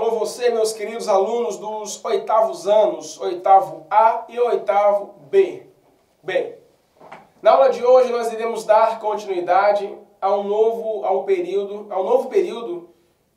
Alô você, meus queridos alunos dos oitavos anos, oitavo A e oitavo B. Bem, na aula de hoje nós iremos dar continuidade a um novo período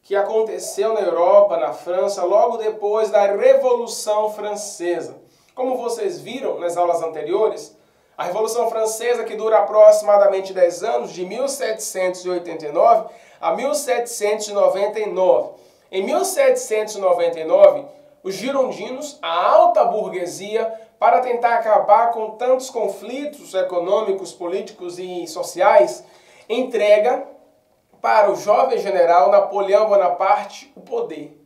que aconteceu na Europa, na França, logo depois da Revolução Francesa. Como vocês viram nas aulas anteriores, a Revolução Francesa, que dura aproximadamente 10 anos, de 1789 a 1799. Em 1799, os girondinos, a alta burguesia, para tentar acabar com tantos conflitos econômicos, políticos e sociais, entrega para o jovem general Napoleão Bonaparte o poder.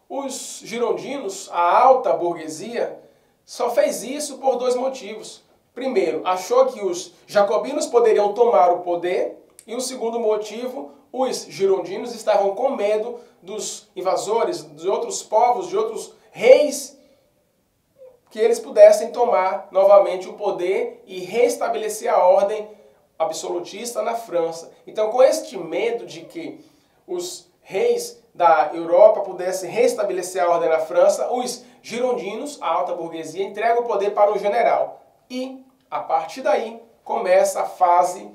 Os girondinos, a alta burguesia, só fez isso por dois motivos. Primeiro, achou que os jacobinos poderiam tomar o poder, e o segundo motivo, os girondinos estavam com medo dos invasores, de outros povos, de outros reis, que eles pudessem tomar novamente o poder e restabelecer a ordem absolutista na França. Então, com este medo de que os reis da Europa pudessem restabelecer a ordem na França, os girondinos, a alta burguesia, entregam o poder para o general. E, a partir daí, começa a fase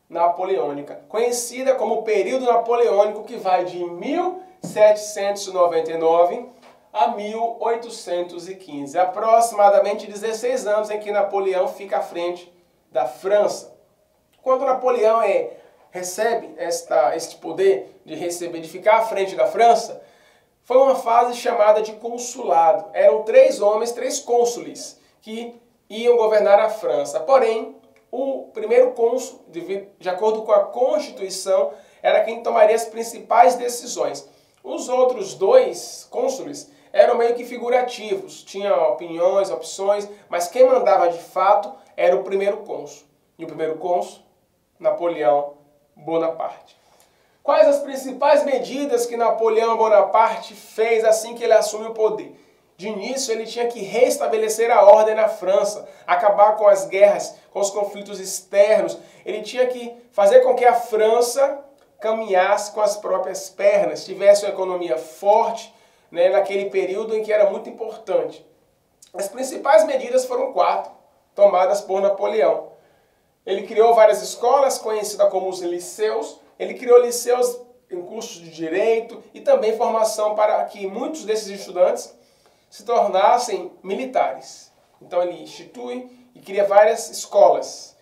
napoleônica, conhecida como período napoleônico, que vai de 1799 a 1815. Aproximadamente 16 anos em que Napoleão fica à frente da França. Quando Napoleão recebe este poder de ficar à frente da França, foi uma fase chamada de consulado. Eram 3 homens, 3 cônsules, que iam governar a França. Porém, o primeiro cônsul, de acordo com a Constituição, era quem tomaria as principais decisões. Os outros 2 cônsules eram meio que figurativos, tinham opiniões, opções, mas quem mandava de fato era o primeiro cônsul. E o primeiro cônsul, Napoleão Bonaparte. Quais as principais medidas que Napoleão Bonaparte fez assim que ele assume o poder? De início, ele tinha que restabelecer a ordem na França, acabar com as guerras, com os conflitos externos. Ele tinha que fazer com que a França caminhasse com as próprias pernas, tivesse uma economia forte, né, naquele período em que era muito importante. As principais medidas foram 4, tomadas por Napoleão. Ele criou várias escolas, conhecidas como os liceus. Ele criou liceus em cursos de direito e também formação para que muitos desses estudantes se tornassem militares. Então ele institui e cria várias escolas.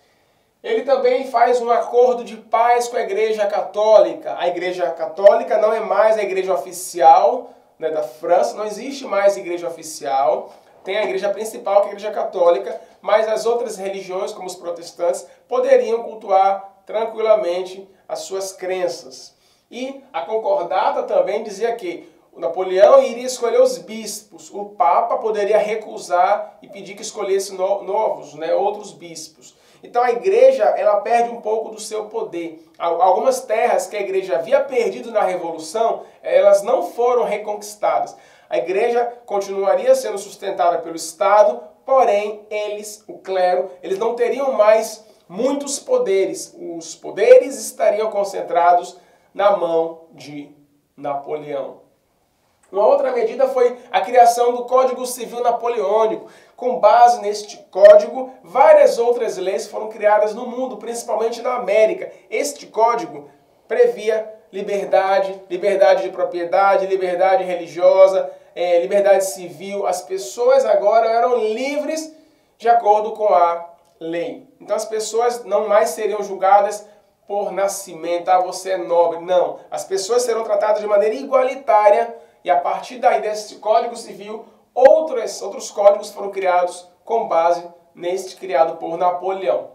Ele também faz um acordo de paz com a Igreja Católica. A Igreja Católica não é mais a igreja oficial, né, da França, não existe mais igreja oficial. Tem a igreja principal, que é a Igreja Católica, mas as outras religiões, como os protestantes, poderiam cultuar tranquilamente as suas crenças. E a concordata também dizia que o Napoleão iria escolher os bispos. O Papa poderia recusar e pedir que escolhesse novos, né, outros bispos. Então a igreja, ela perde um pouco do seu poder. Algumas terras que a igreja havia perdido na Revolução, elas não foram reconquistadas. A igreja continuaria sendo sustentada pelo Estado, porém eles, o clero, eles não teriam mais muitos poderes. Os poderes estariam concentrados na mão de Napoleão. Uma outra medida foi a criação do Código Civil Napoleônico. Com base neste código, várias outras leis foram criadas no mundo, principalmente na América. Este código previa liberdade, liberdade de propriedade, liberdade religiosa, liberdade civil. As pessoas agora eram livres de acordo com a lei. Então as pessoas não mais seriam julgadas por nascimento, você é nobre. Não, as pessoas serão tratadas de maneira igualitária. E a partir daí desse Código Civil, outros códigos foram criados com base neste criado por Napoleão.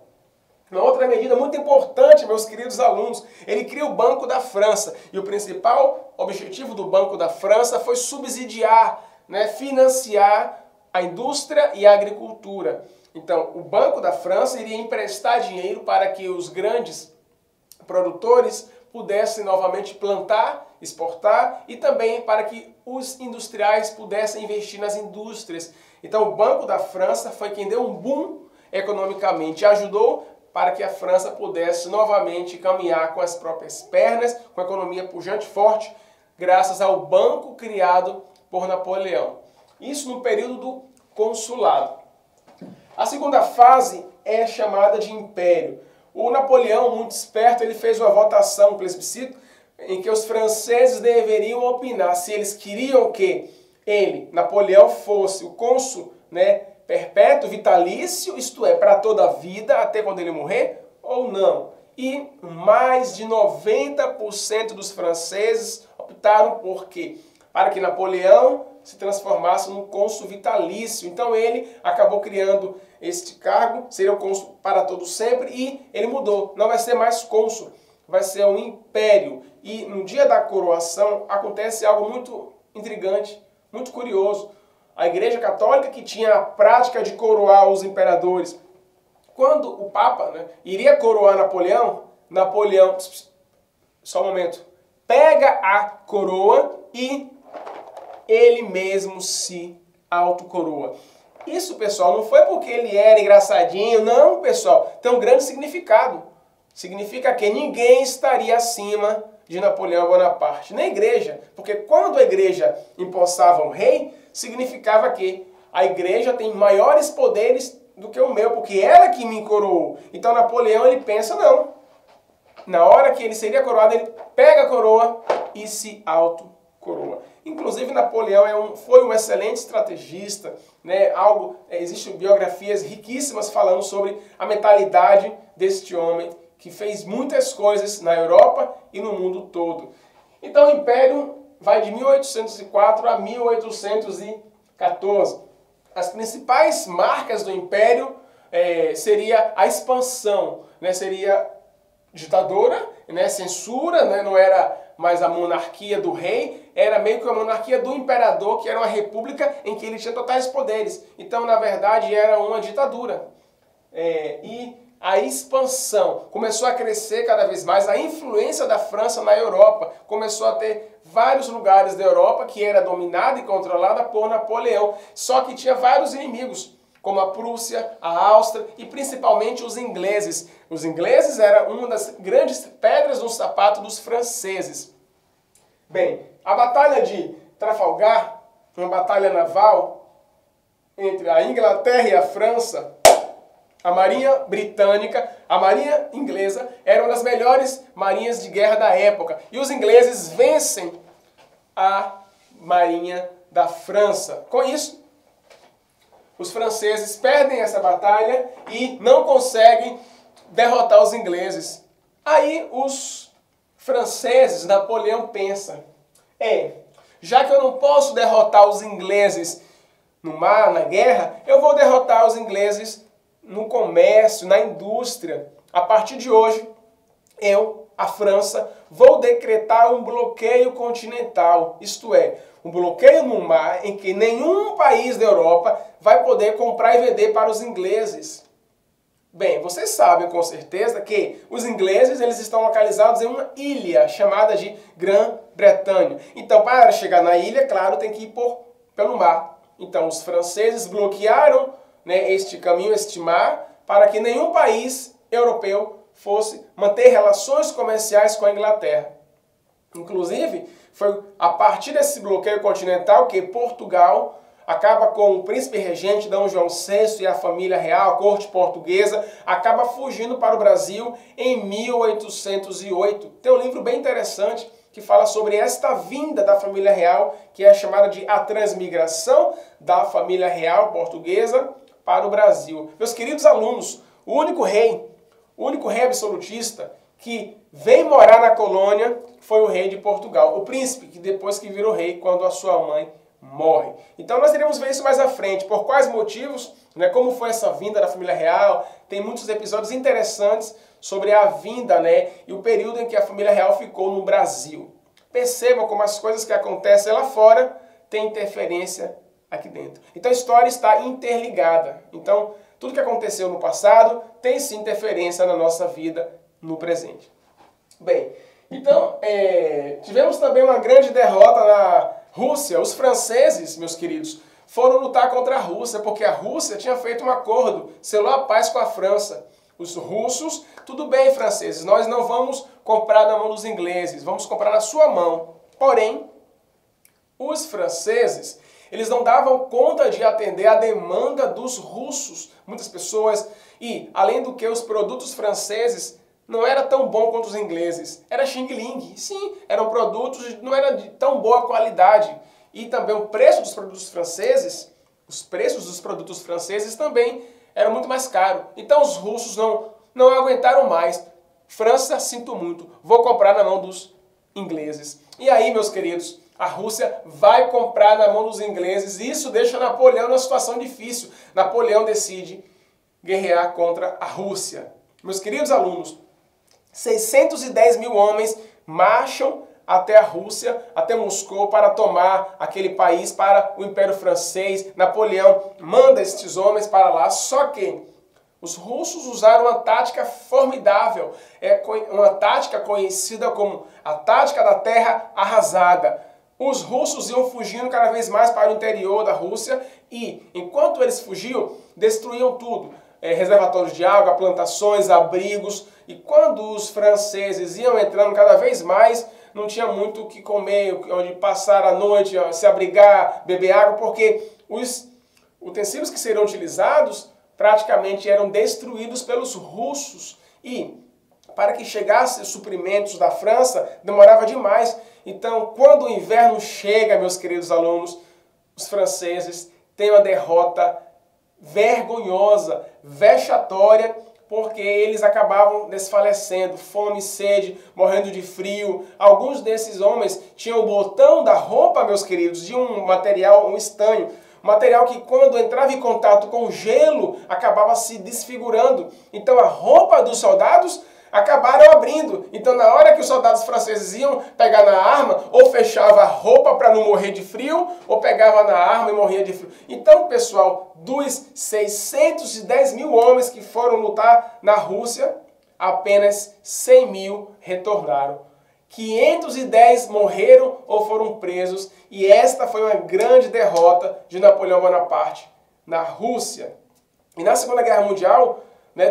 Uma outra medida muito importante, meus queridos alunos, ele cria o Banco da França. E o principal objetivo do Banco da França foi subsidiar, né, financiar a indústria e a agricultura. Então, o Banco da França iria emprestar dinheiro para que os grandes produtores pudessem novamente plantar, exportar e também para que os industriais pudessem investir nas indústrias. Então o Banco da França foi quem deu um boom economicamente, ajudou para que a França pudesse novamente caminhar com as próprias pernas, com a economia pujante e forte graças ao banco criado por Napoleão. Isso no período do consulado. A segunda fase é chamada de império. O Napoleão, muito esperto, ele fez uma votação, um plebiscito, em que os franceses deveriam opinar se eles queriam que ele, Napoleão, fosse o cônsul, perpétuo, vitalício, isto é, para toda a vida, até quando ele morrer, ou não. E mais de 90% dos franceses optaram por quê? Para que Napoleão se transformasse num cônsul vitalício. Então ele acabou criando este cargo, seria o cônsul para todo sempre, e ele mudou. Não vai ser mais cônsul, vai ser um império. E no dia da coroação acontece algo muito intrigante, muito curioso. A Igreja Católica, que tinha a prática de coroar os imperadores, quando o Papa iria coroar Napoleão, só um momento, pega a coroa e ele mesmo se autocoroa. Isso, pessoal, não foi porque ele era engraçadinho, não, pessoal, tem um grande significado. Significa que ninguém estaria acima de Napoleão Bonaparte, nem a igreja, porque quando a igreja empossava um rei, significava que a igreja tem maiores poderes do que o meu, porque ela que me coroou. Então Napoleão, ele pensa, não. Na hora que ele seria coroado, ele pega a coroa e se autocoroa. Inclusive Napoleão foi um excelente estrategista, existem biografias riquíssimas falando sobre a mentalidade deste homem que fez muitas coisas na Europa e no mundo todo. Então o Império vai de 1804 a 1814. As principais marcas do Império seria a expansão, seria ditadura, censura, não era mais a monarquia do rei, era meio que a monarquia do imperador, que era uma república em que ele tinha totais poderes. Então, na verdade, era uma ditadura. E a expansão começou a crescer cada vez mais, a influência da França na Europa começou a ter vários lugares da Europa que era dominada e controlada por Napoleão, só que tinha vários inimigos, como a Prússia, a Áustria e principalmente os ingleses. Os ingleses eram uma das grandes pedras no sapato dos franceses. Bem, a Batalha de Trafalgar, uma batalha naval entre a Inglaterra e a França, a marinha britânica, a marinha inglesa, era uma das melhores marinhas de guerra da época. E os ingleses vencem a marinha da França. Com isso, os franceses perdem essa batalha e não conseguem derrotar os ingleses. Aí os franceses, Napoleão pensa, já que eu não posso derrotar os ingleses no mar, na guerra, eu vou derrotar os ingleses no comércio, na indústria. A partir de hoje, a França, vou decretar um bloqueio continental, isto é, um bloqueio no mar em que nenhum país da Europa vai poder comprar e vender para os ingleses. Bem, vocês sabem com certeza que os ingleses eles estão localizados em uma ilha chamada de Grã-Bretanha. Então, para chegar na ilha, claro, tem que ir pelo mar. Então, os franceses bloquearam este caminho, este mar, para que nenhum país europeu fosse manter relações comerciais com a Inglaterra. Inclusive, foi a partir desse bloqueio continental que Portugal acaba com o príncipe regente D. João VI e a família real, a corte portuguesa, acaba fugindo para o Brasil em 1808. Tem um livro bem interessante que fala sobre esta vinda da família real, que é chamada de A Transmigração da Família Real Portuguesa para o Brasil. Meus queridos alunos, o único rei absolutista que vem morar na colônia foi o rei de Portugal, o príncipe, que depois que virou rei quando a sua mãe morre. Então nós iremos ver isso mais à frente, por quais motivos, como foi essa vinda da família real. Tem muitos episódios interessantes sobre a vinda, e o período em que a família real ficou no Brasil. Percebam como as coisas que acontecem lá fora têm interferência aqui dentro. Então a história está interligada. Então tudo que aconteceu no passado tem sim interferência na nossa vida no presente. Bem, então tivemos também uma grande derrota na Rússia. Os franceses, meus queridos, foram lutar contra a Rússia, porque a Rússia tinha feito um acordo, selou a paz com a França. Os russos, tudo bem, franceses, nós não vamos comprar na mão dos ingleses, vamos comprar na sua mão. Porém, os franceses, eles não davam conta de atender a demanda dos russos, muitas pessoas, e além do que os produtos franceses não eram tão bons quanto os ingleses. Era xing-ling, sim, eram produtos, não era de tão boa qualidade. E também o preço dos produtos franceses, os preços dos produtos franceses também eram muito mais caros. Então os russos não aguentaram mais. França, sinto muito, vou comprar na mão dos ingleses. E aí, meus queridos, a Rússia vai comprar na mão dos ingleses e isso deixa Napoleão numa situação difícil. Napoleão decide guerrear contra a Rússia. Meus queridos alunos, 610 mil homens marcham até a Rússia, até Moscou, para tomar aquele país, para o Império Francês. Napoleão manda estes homens para lá, só que os russos usaram uma tática formidável, uma tática conhecida como a tática da terra arrasada. Os russos iam fugindo cada vez mais para o interior da Rússia e, enquanto eles fugiam, destruíam tudo. Reservatórios de água, plantações, abrigos. E quando os franceses iam entrando cada vez mais, não tinha muito o que comer, onde passar a noite, se abrigar, beber água, porque os utensílios que seriam utilizados praticamente eram destruídos pelos russos. E para que chegassem suprimentos da França, demorava demais. Então, quando o inverno chega, meus queridos alunos, os franceses têm uma derrota vergonhosa, vexatória, porque eles acabavam desfalecendo, fome, sede, morrendo de frio. Alguns desses homens tinham o botão da roupa, meus queridos, de um material, um estanho, material que quando entrava em contato com o gelo, acabava se desfigurando. Então a roupa dos soldados acabaram abrindo. Então na hora que os soldados franceses iam pegar na arma, ou fechava a roupa para não morrer de frio, ou pegava na arma e morria de frio. Então, pessoal, dos 610 mil homens que foram lutar na Rússia, apenas 100 mil retornaram. 510 morreram ou foram presos, e esta foi uma grande derrota de Napoleão Bonaparte na Rússia. E na Segunda Guerra Mundial,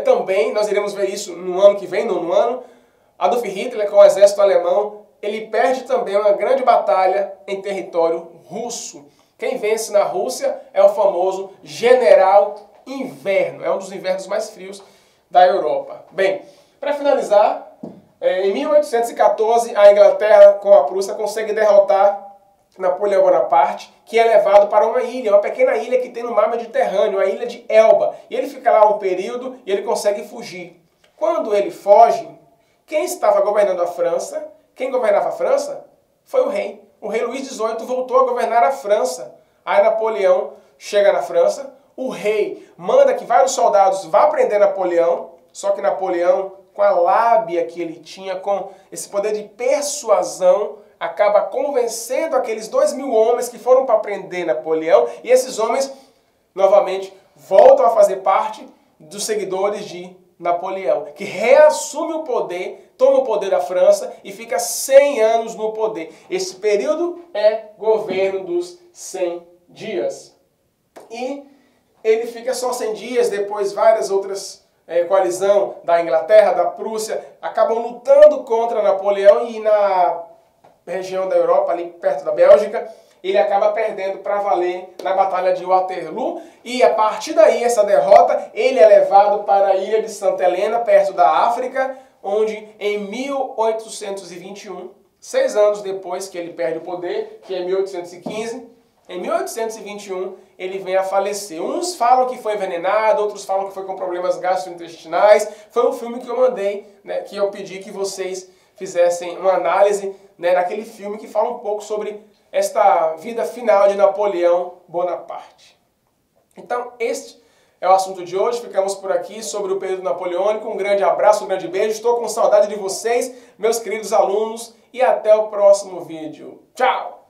também, nós iremos ver isso no ano que vem, no ano, Adolf Hitler, com o exército alemão, ele perde também uma grande batalha em território russo. Quem vence na Rússia é o famoso General Inverno, é um dos invernos mais frios da Europa. Bem, para finalizar, em 1814, a Inglaterra com a Prússia consegue derrotar Napoleão Bonaparte, que é levado para uma ilha, uma pequena ilha que tem no mar Mediterrâneo, a ilha de Elba. E ele fica lá um período e ele consegue fugir. Quando ele foge, quem estava governando a França, quem governava a França, foi o rei. O rei Luís XVIII voltou a governar a França. Aí Napoleão chega na França, o rei manda que vários soldados vá prender Napoleão, só que Napoleão, com a lábia que ele tinha, com esse poder de persuasão, acaba convencendo aqueles 2 mil homens que foram para prender Napoleão, e esses homens, novamente, voltam a fazer parte dos seguidores de Napoleão, que reassume o poder, toma o poder da França e fica 100 anos no poder. Esse período é governo dos 100 dias. E ele fica só 100 dias, depois várias outras coalizão da Inglaterra, da Prússia, acabam lutando contra Napoleão, e na região da Europa, ali perto da Bélgica, ele acaba perdendo para valer na Batalha de Waterloo, e a partir daí, essa derrota, ele é levado para a ilha de Santa Helena, perto da África, onde em 1821, 6 anos depois que ele perde o poder, que é 1815, em 1821 ele vem a falecer. Uns falam que foi envenenado, outros falam que foi com problemas gastrointestinais. Foi um filme que eu mandei, que eu pedi que vocês fizessem uma análise naquele filme que fala um pouco sobre esta vida final de Napoleão Bonaparte. Então, este é o assunto de hoje. Ficamos por aqui sobre o período napoleônico. Um grande abraço, um grande beijo. Estou com saudade de vocês, meus queridos alunos, e até o próximo vídeo. Tchau!